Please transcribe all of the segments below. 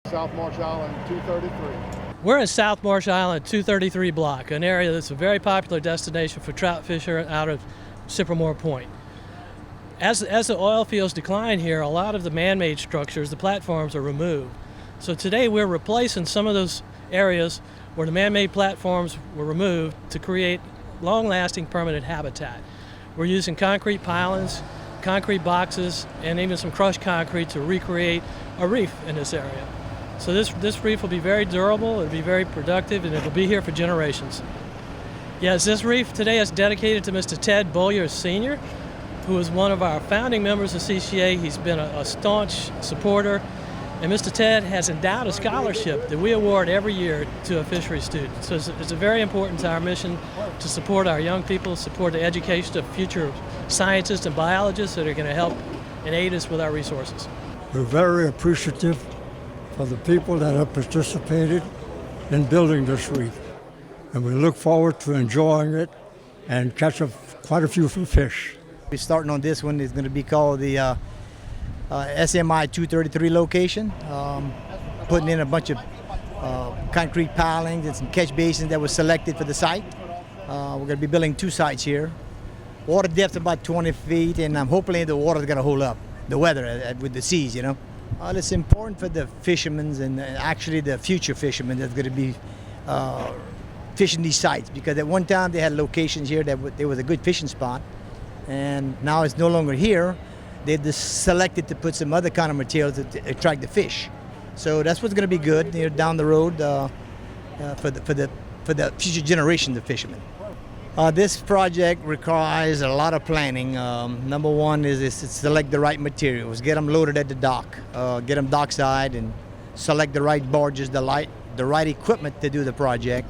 South Marsh Island 233. We're in South Marsh Island 233 block, an area that's a very popular destination for trout fisher out of Sycamore Point. As the oil fields decline here, a lot of the man-made structures, the platforms, are removed. So today we're replacing some of those areas where the man-made platforms were removed to create long-lasting permanent habitat. We're using concrete pilings, concrete boxes, and even some crushed concrete to recreate a reef in this area. So this reef will be very durable, it'll be very productive, and it'll be here for generations. Yes, this reef today is dedicated to Mr. Ted Beaullieu Sr., who is one of our founding members of CCA. He's been a staunch supporter, and Mr. Ted has endowed a scholarship that we award every year to a fishery student. So it's very important to our mission to support our young people, support the education of future scientists and biologists that are going to help and aid us with our resources. We're very appreciative for the people that have participated in building this reef, and we look forward to enjoying it and catching quite a few fish. We're starting on this one. It's going to be called the SMI 233 location, putting in a bunch of concrete pilings and some catch basins that were selected for the site. We're going to be building 2 sites here. Water depth about 20 feet, and hopefully the water is going to hold up, the weather with the seas, you know. It's important for the fishermen and actually the future fishermen that's going to be fishing these sites, because at one time they had locations here that there was a good fishing spot, and now it's no longer here. They've just selected to put some other kind of material to attract the fish. So that's what's going to be good, you know, down the road for the future generations of fishermen. This project requires a lot of planning. Number one is to select the right materials, get them loaded at the dock, get them dockside, and select the right barges, the right equipment to do the project,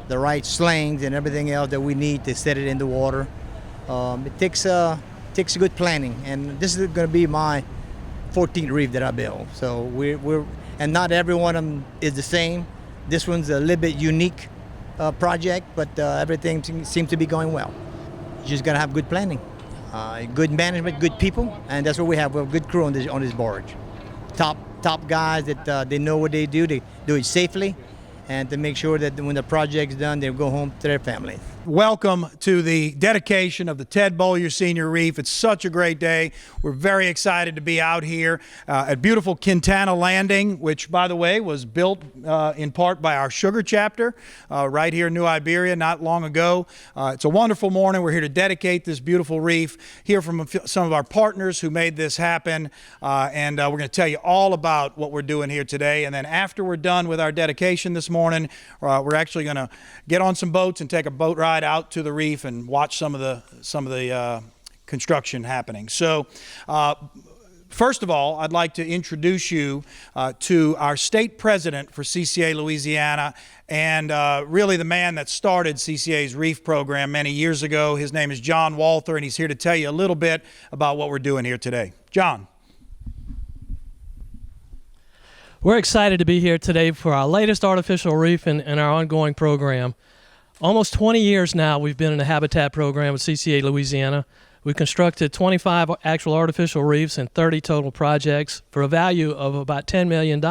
the right slings and everything else that we need to set it in the water. It takes good planning, and this is going to be my 14th reef that I build. So and not every one of them is the same. This one's a little bit unique project, but everything seems to be going well. You just got to have good planning, good management, good people, and that's what we have. We have a good crew on this barge. Top guys that they know what they do it safely, and to make sure that when the project's done, they'll go home to their families. Welcome to the dedication of the Ted Beaullieu Senior Reef. It's such a great day. We're very excited to be out here at beautiful Quintana Landing, which, by the way, was built in part by our sugar chapter right here in New Iberia not long ago. It's a wonderful morning. We're here to dedicate this beautiful reef, hear from some of our partners who made this happen, and we're going to tell you all about what we're doing here today. And then after we're done with our dedication this morning, we're actually going to get on some boats and take a boat ride out to the reef and watch some of the construction happening. So first of all, I'd like to introduce you to our state president for CCA Louisiana, and really the man that started CCA's reef program many years ago. His name is John Walther, and he's here to tell you a little bit about what we're doing here today. John. We're excited to be here today for our latest artificial reef and our ongoing program. Almost 20 years now we've been in the habitat program with CCA Louisiana. We've constructed 25 actual artificial reefs and 30 total projects for a value of about $10 million.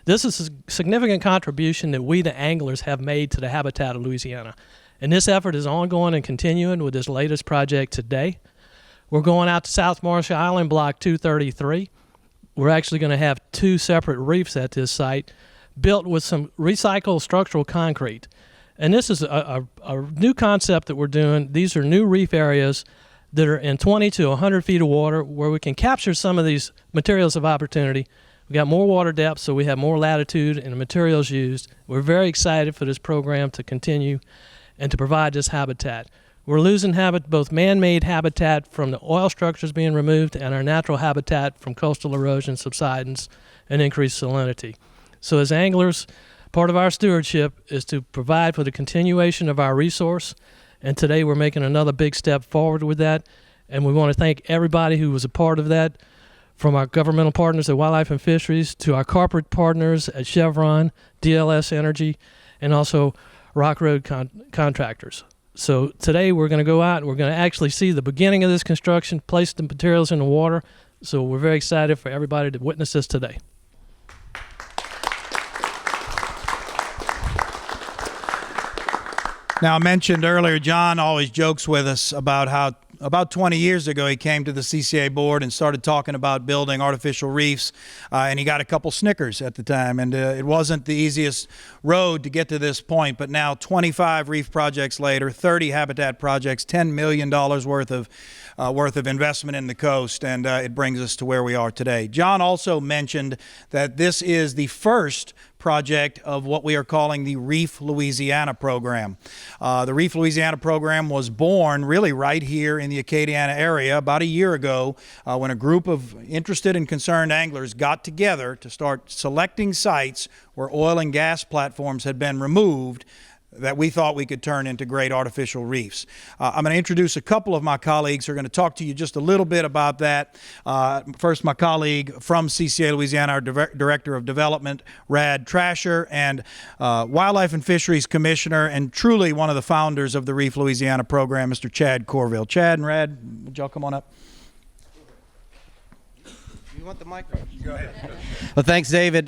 This is a significant contribution that we, the anglers, have made to the habitat of Louisiana. And this effort is ongoing and continuing with this latest project today. We're going out to South Marsh Island, Block 233. We're actually going to have 2 separate reefs at this site built with some recycled structural concrete. And this is a new concept that we're doing. These are new reef areas that are in 20 to 100 feet of water where we can capture some of these materials of opportunity. We got more water depth, so we have more latitude in the materials used. We're very excited for this program to continue and to provide this habitat. We're losing both man-made habitat from the oil structures being removed and our natural habitat from coastal erosion, subsidence, and increased salinity. So as anglers, part of our stewardship is to provide for the continuation of our resource, and today we're making another big step forward with that, and we want to thank everybody who was a part of that, from our governmental partners at Wildlife and Fisheries to our corporate partners at Chevron, DLS Energy, and also Rock Road Contractors. So today we're going to go out and we're going to actually see the beginning of this construction, place the materials in the water, so we're very excited for everybody to witness this today. Now, I mentioned earlier, John always jokes with us about how about 20 years ago he came to the CCA board and started talking about building artificial reefs, and he got a couple Snickers at the time, and it wasn't the easiest road to get to this point, but now 25 reef projects later, 30 habitat projects, $10 million worth of investment in the coast, and it brings us to where we are today. John also mentioned that this is the first project of what we are calling the Reef Louisiana program. The Reef Louisiana program was born really right here in the Acadiana area about a year ago when a group of interested and concerned anglers got together to start selecting sites where oil and gas platforms had been removed that we thought we could turn into great artificial reefs. I'm going to introduce a couple of my colleagues who are going to talk to you just a little bit about that. First, my colleague from CCA Louisiana, our Director of Development, Rad Trasher, and Wildlife and Fisheries Commissioner, and truly one of the founders of the Reef Louisiana program, Mr. Chad Corville. Chad and Rad, would y'all come on up? You want the microphone? Go ahead. Well, thanks, David.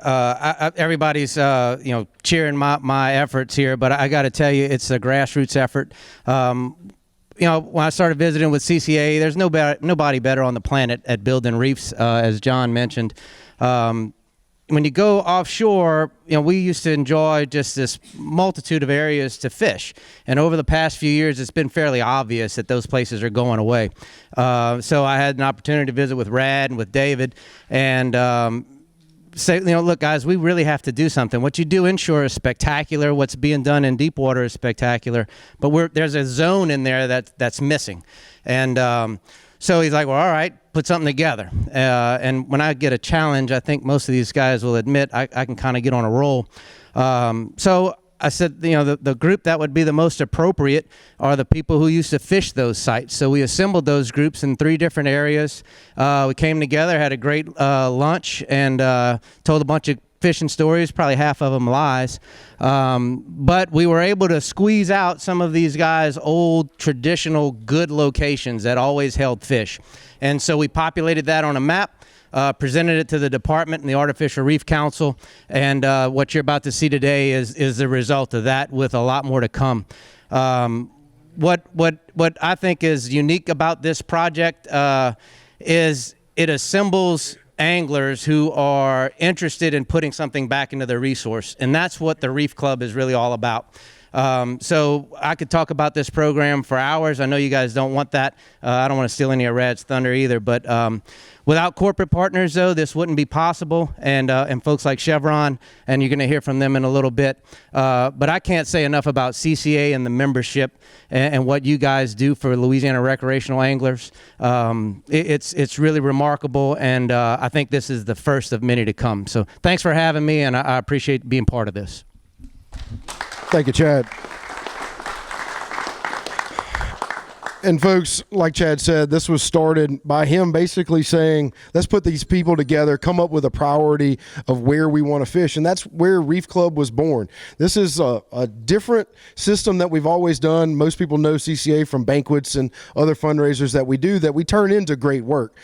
Everybody's cheering my efforts here, but I got to tell you, it's a grassroots effort. When I started visiting with CCA, there's nobody better on the planet at building reefs, as John mentioned. When you go offshore, we used to enjoy just this multitude of areas to fish. And over the past few years, it's been fairly obvious that those places are going away. So I had an opportunity to visit with Rad and with David, and say, look, guys, we really have to do something. What you do inshore is spectacular. What's being done in deep water is spectacular. But there's a zone in there that's missing. And so he's like, well, all right, put something together. And when I get a challenge, I think most of these guys will admit I can kind of get on a roll. So I said, the group that would be the most appropriate are the people who used to fish those sites. So we assembled those groups in 3 different areas. We came together, had a great lunch, and told a bunch of fishing stories, probably half of them lies. But we were able to squeeze out some of these guys' old, traditional, good locations that always held fish. And so we populated that on a map. Presented it to the department and the Artificial Reef Council, and what you're about to see today is the result of that, with a lot more to come. What I think is unique about this project is it assembles anglers who are interested in putting something back into their resource, and that's what the Reef Club is really all about. So I could talk about this program for hours. I know you guys don't want that. I don't want to steal any of Rad's thunder either, but without corporate partners, though, this wouldn't be possible, and folks like Chevron, and you're going to hear from them in a little bit. But I can't say enough about CCA and the membership and what you guys do for Louisiana recreational anglers. It's really remarkable, and I think this is the first of many to come. So thanks for having me, and I appreciate being part of this. Thank you, Chad. And folks, like Chad said, this was started by him basically saying, let's put these people together, come up with a priority of where we want to fish. And that's where Reef Club was born. This is a different system that we've always done. Most people know CCA from banquets and other fundraisers that we do that we turn into great work.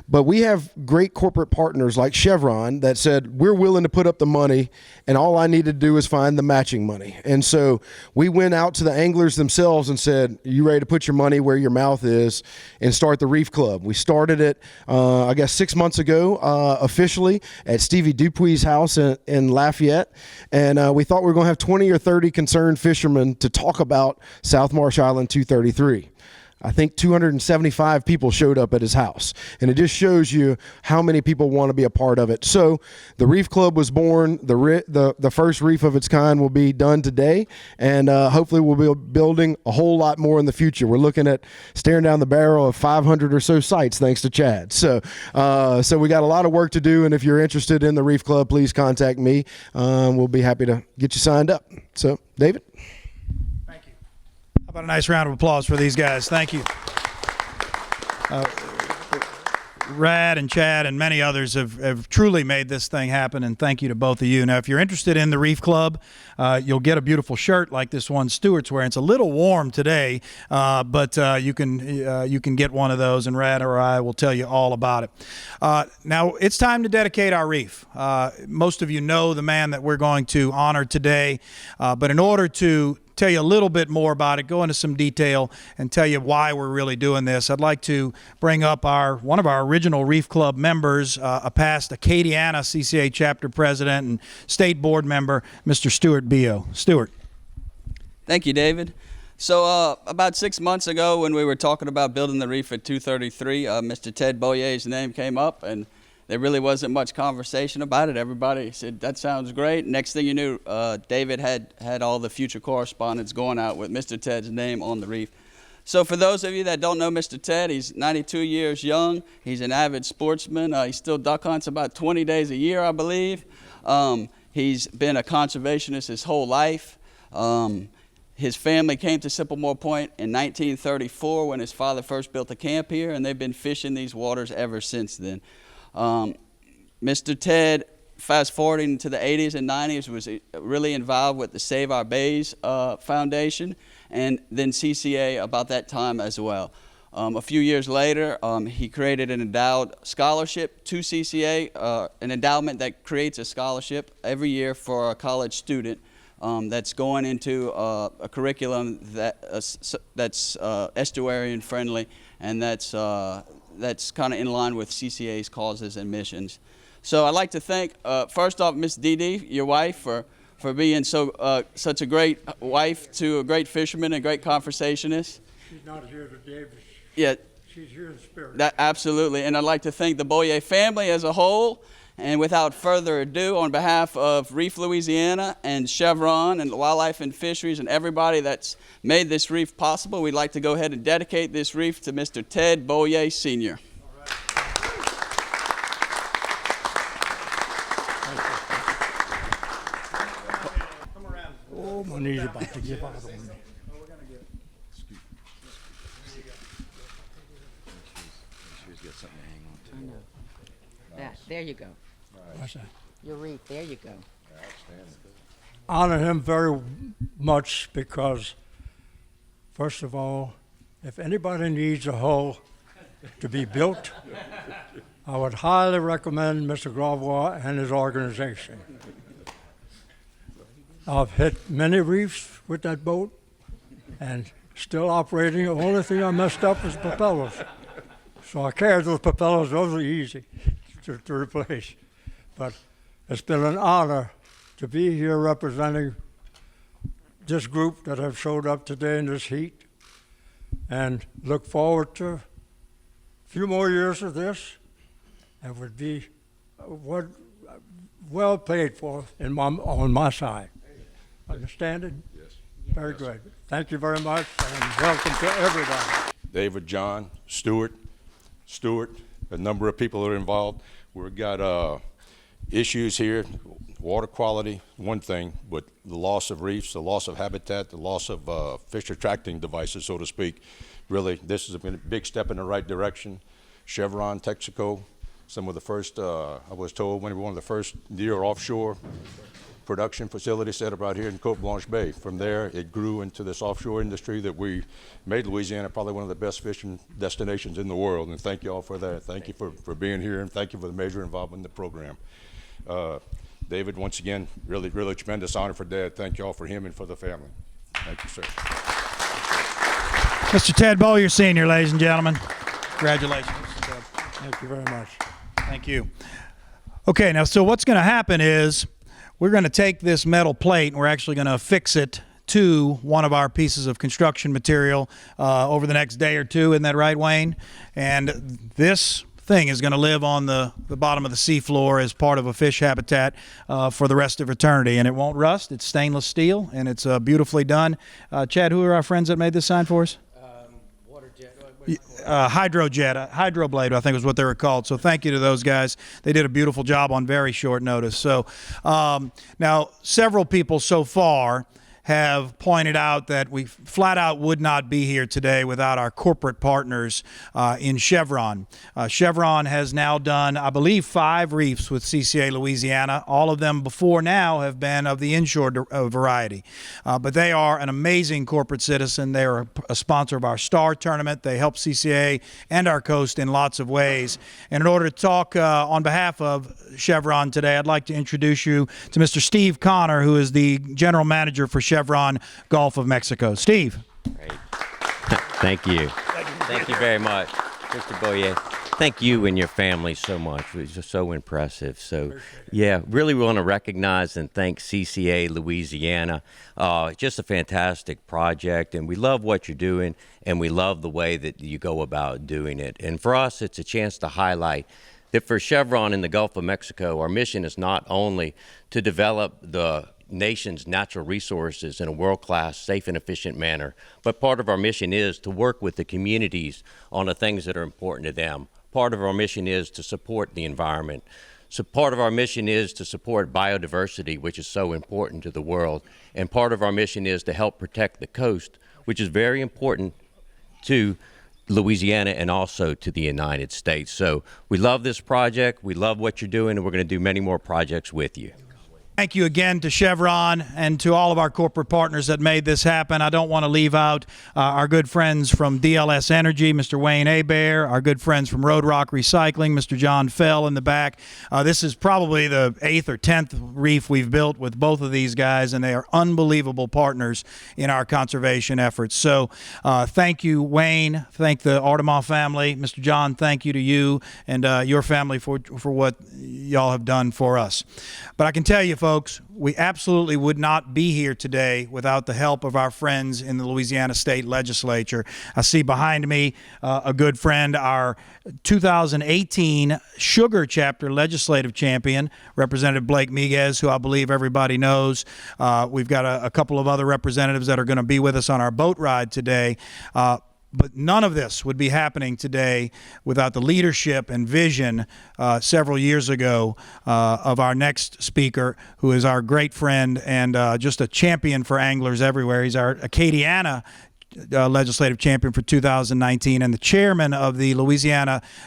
But we have great corporate partners like Chevron that said, we're willing to put up the money, and all I need to do is find the matching money. And so we went out to the anglers themselves and said, you ready to put your money where your mouth is and start the Reef Club? We started it, I guess 6 months ago, officially at Stevie Dupuy's house in Lafayette. And we thought we were going to have 20 or 30 concerned fishermen to talk about South Marsh Island 233. I think 275 people showed up at his house, and it just shows you how many people want to be a part of it. So the Reef Club was born. The first reef of its kind will be done today, and hopefully we'll be building a whole lot more in the future. We're looking at staring down the barrel of 500 or so sites, thanks to Chad. So we got a lot of work to do, and if you're interested in the Reef Club, please contact me. We'll be happy to get you signed up. So, David? How about a nice round of applause for these guys? Thank you. Rad and Chad and many others have truly made this thing happen, and thank you to both of you. Now, if you're interested in the Reef Club, you'll get a beautiful shirt like this one Stuart's wearing. It's a little warm today, but you can get one of those, and Rad or I will tell you all about it. Now, it's time to dedicate our reef. Most of you know the man that we're going to honor today, but in order to tell you a little bit more about it, go into some detail, and tell you why we're really doing this, I'd like to bring up one of our original Reef Club members, a past Acadiana CCA chapter president and state board member, Mr. Stuart Beaullieu. Stuart. Thank you, David. So about 6 months ago, when we were talking about building the reef at 233, Mr. Ted Beaullieu's name came up, and there really wasn't much conversation about it. Everybody said, that sounds great. Next thing you knew, David had all the future correspondence going out with Mr. Ted's name on the reef. So for those of you that don't know Mr. Ted, he's 92 years young. He's an avid sportsman. He still duck hunts about 20 days a year, I believe. He's been a conservationist his whole life. His family came to Sycamore Point in 1934 when his father first built a camp here, and they've been fishing these waters ever since then. Mr. Ted, fast forwarding to the 80s and 90s, was really involved with the Save Our Bays Foundation, and then CCA about that time as well. A few years later, he created an endowed scholarship to CCA, an endowment that creates a scholarship every year for a college student that's going into a curriculum that's estuarine friendly, and that's kind of in line with CCA's causes and missions. So I'd like to thank, first off, Miss Dee Dee, your wife, for being such a great wife to a great fisherman and great conversationist. She's not here today, but she's here in spirit. Absolutely. And I'd like to thank the Beaullieu family as a whole. And without further ado, on behalf of Reef Louisiana and Chevron and Wildlife and Fisheries and everybody that's made this reef possible, we'd like to go ahead and dedicate this reef to Mr. Ted Beaullieu, Sr. Oh, my knee's about to give out on me. There you go. What's that? Your reef. There you go. Honor him very much because, first of all, if anybody needs a hull to be built, I would highly recommend Mr. Gravois and his organization. I've hit many reefs with that boat and still operating. The only thing I messed up was propellers. So I carried those propellers. Those are easy to replace. But it's been an honor to be here representing this group that have showed up today in this heat, and look forward to a few more years of this, and would be well paid for on my side. Understand it? Yes. Very good. Thank you very much, and welcome to everybody. David, John, Stuart, a number of people that are involved. We've got issues here, water quality, one thing, but the loss of reefs, the loss of habitat, the loss of fish attracting devices, so to speak. Really, this has been a big step in the right direction. Chevron, Texaco, some of the first, I was told, one of the first near offshore production facility set up out here in Cote Blanche Bay. From there, it grew into this offshore industry that we made Louisiana probably one of the best fishing destinations in the world, and thank you all for that. Thank you for being here, and thank you for the major involvement in the program. David, once again, really tremendous honor for Dad. Thank you all for him and for the family. Thank you, sir. Mr. Ted Beaullieu, Sr., ladies and gentlemen. Congratulations. Thank you very much. Thank you. Okay, now, so what's going to happen is we're going to take this metal plate and we're actually going to affix it to one of our pieces of construction material over the next day or two. Isn't that right, Wayne? And this thing is going to live on the bottom of the seafloor as part of a fish habitat for the rest of eternity. And it won't rust. It's stainless steel, and it's beautifully done. Chad, who are our friends that made this sign for us? Hydroblade, I think was what they were called. So thank you to those guys. They did a beautiful job on very short notice. So now several people so far have pointed out that we flat out would not be here today without our corporate partners in Chevron. Chevron has now done, I believe, 5 reefs with CCA Louisiana. All of them before now have been of the inshore variety. But they are an amazing corporate citizen. They are a sponsor of our STAR tournament. They help CCA and our coast in lots of ways. And in order to talk on behalf of Chevron today, I'd like to introduce you to Mr. Steve Connor, who is the general manager for Chevron Chevron Gulf of Mexico. Steve. Great. Thank you. Thank you very much, Mr. Beaullieu. Thank you and your family so much. It was just so impressive. So, yeah, really want to recognize and thank CCA Louisiana. Just a fantastic project, and we love what you're doing, and we love the way that you go about doing it. And for us, it's a chance to highlight that for Chevron in the Gulf of Mexico, our mission is not only to develop the nation's natural resources in a world-class, safe, and efficient manner, but part of our mission is to work with the communities on the things that are important to them. Part of our mission is to support the environment. So part of our mission is to support biodiversity, which is so important to the world. And part of our mission is to help protect the coast, which is very important to Louisiana and also to the United States. So we love this project. We love what you're doing, and we're going to do many more projects with you. Thank you again to Chevron and to all of our corporate partners that made this happen. I don't want to leave out our good friends from DLS Energy, Mr. Wayne Hebert, our good friends from Road Rock Recycling, Mr. John Fell in the back. This is probably the 8th or 10th reef we've built with both of these guys, and they are unbelievable partners in our conservation efforts. So thank you, Wayne. Thank the Audemars family. Mr. John, thank you to you and your family for what y'all have done for us. But I can tell you, folks, we absolutely would not be here today without the help of our friends in the Louisiana State Legislature. I see behind me a good friend, our 2018 Sugar Chapter Legislative Champion, Representative Blake Miguez, who I believe everybody knows. We've got a couple of other representatives that are going to be with us on our boat ride today. But none of this would be happening today without the leadership and vision several years ago of our next speaker, who is our great friend and just a champion for anglers everywhere. He's our Acadiana legislative champion for 2019 and the chairman of the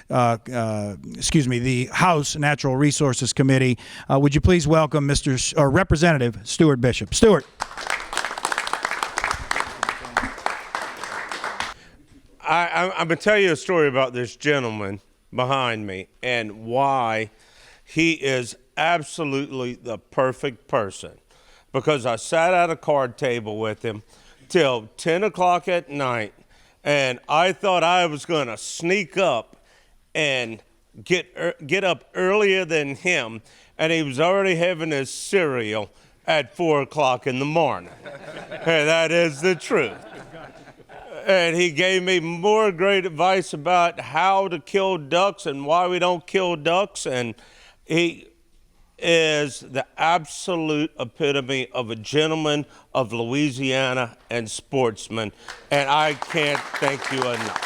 the House Natural Resources Committee. Would you please welcome Representative Stuart Bishop. Stuart. I'm going to tell you a story about this gentleman behind me and why he is absolutely the perfect person. Because I sat at a card table with him till 10 o'clock at night, and I thought I was going to sneak up and get up earlier than him, and he was already having his cereal at 4 o'clock in the morning. And that is the truth. And he gave me more great advice about how to kill ducks and why we don't kill ducks. And he is the absolute epitome of a gentleman of Louisiana and sportsman. And I can't thank you enough.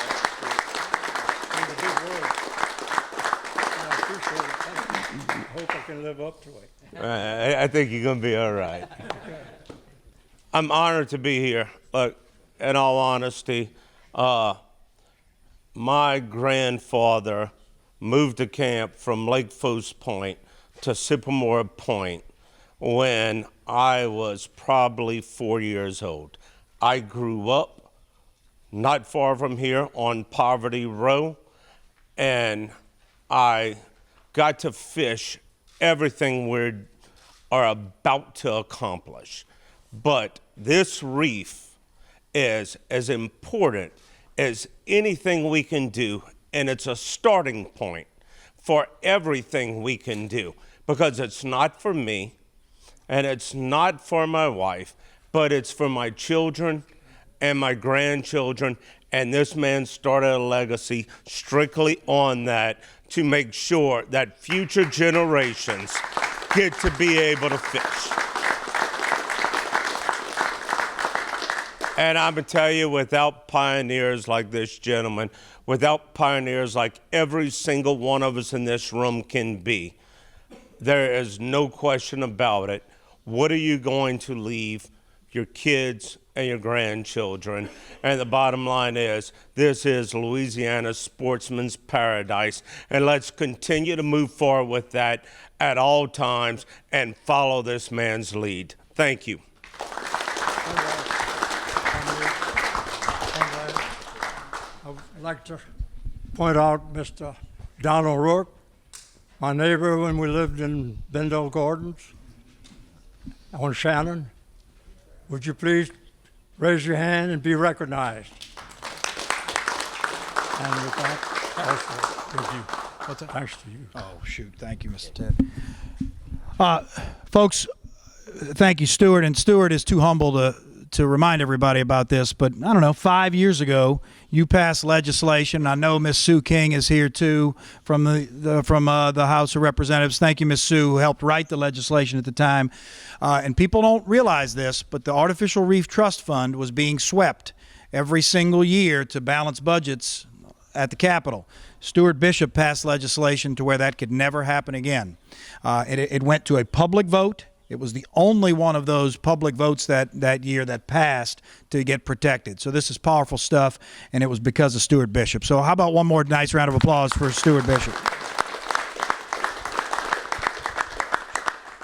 I hope I can live up to it. I think you're going to be all right. I'm honored to be here. Look, in all honesty, my grandfather moved to camp from Lake Fosse Point to Sycamore Point when I was probably 4 years old. I grew up not far from here on Poverty Row, and I got to fish everything we are about to accomplish. But this reef is as important as anything we can do, and it's a starting point for everything we can do, because it's not for me and it's not for my wife, but it's for my children and my grandchildren. And this man started a legacy strictly on that to make sure that future generations get to be able to fish. And I'm going to tell you, without pioneers like this gentleman, without pioneers like every single one of us in this room can be, there is no question about it. What are you going to leave your kids and your grandchildren? And the bottom line is, this is Louisiana's sportsman's paradise. And let's continue to move forward with that at all times and follow this man's lead. Thank you. I'd like to point out Mr. Donald Rourke, my neighbor when we lived in Bendel Gardens on Shannon. Would you please raise your hand and be recognized? And with that, also, thank you. What's that? Thanks to you. Oh, shoot. Thank you, Mr. Ted. Folks, thank you, Stuart. And Stuart is too humble to remind everybody about this, but I don't know, 5 years ago, you passed legislation. I know Miss Sue King is here too from the House of Representatives. Thank you, Miss Sue, who helped write the legislation at the time. And people don't realize this, but the Artificial Reef Trust Fund was being swept every single year to balance budgets at the Capitol. Stuart Bishop passed legislation to where that could never happen again. It went to a public vote. It was the only one of those public votes that year that passed to get protected. So this is powerful stuff, and it was because of Stuart Bishop. So how about one more nice round of applause for Stuart Bishop?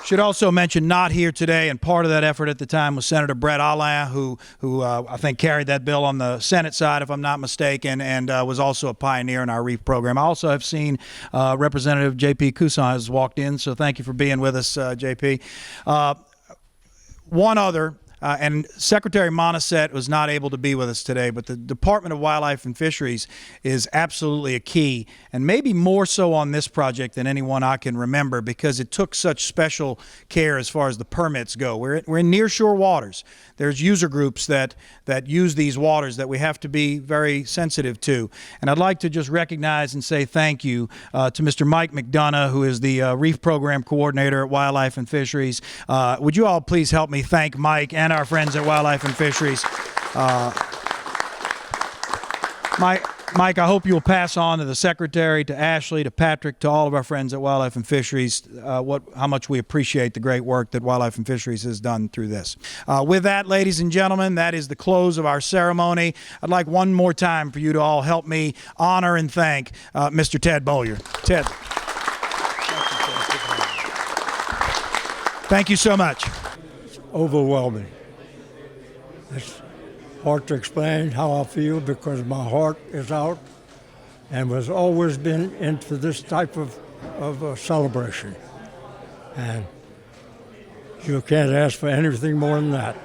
Should also mention, not here today, and part of that effort at the time was Senator Brett Alain, who I think carried that bill on the Senate side, if I'm not mistaken, and was also a pioneer in our REEF program. I also have seen Representative J.P. Cousin has walked in, so thank you for being with us, J.P. One other, and Secretary Monisset was not able to be with us today, but the Department of Wildlife and Fisheries is absolutely a key, and maybe more so on this project than anyone I can remember, because it took such special care as far as the permits go. We're in nearshore waters. There's user groups that use these waters that we have to be very sensitive to. And I'd like to just recognize and say thank you to Mr. Mike McDonough, who is the Reef Program Coordinator at Wildlife and Fisheries. Would you all please help me thank Mike and our friends at Wildlife and Fisheries. Mike, I hope you'll pass on to the Secretary, to Ashley, to Patrick, to all of our friends at Wildlife and Fisheries, how much we appreciate the great work that Wildlife and Fisheries has done through this. With that, ladies and gentlemen, that is the close of our ceremony. I'd like one more time for you to all help me honor and thank Mr. Ted Beaullieu. Ted. Thank you so much. It's overwhelming. It's hard to explain how I feel because my heart is out and has always been into this type of celebration. And you can't ask for anything more than that.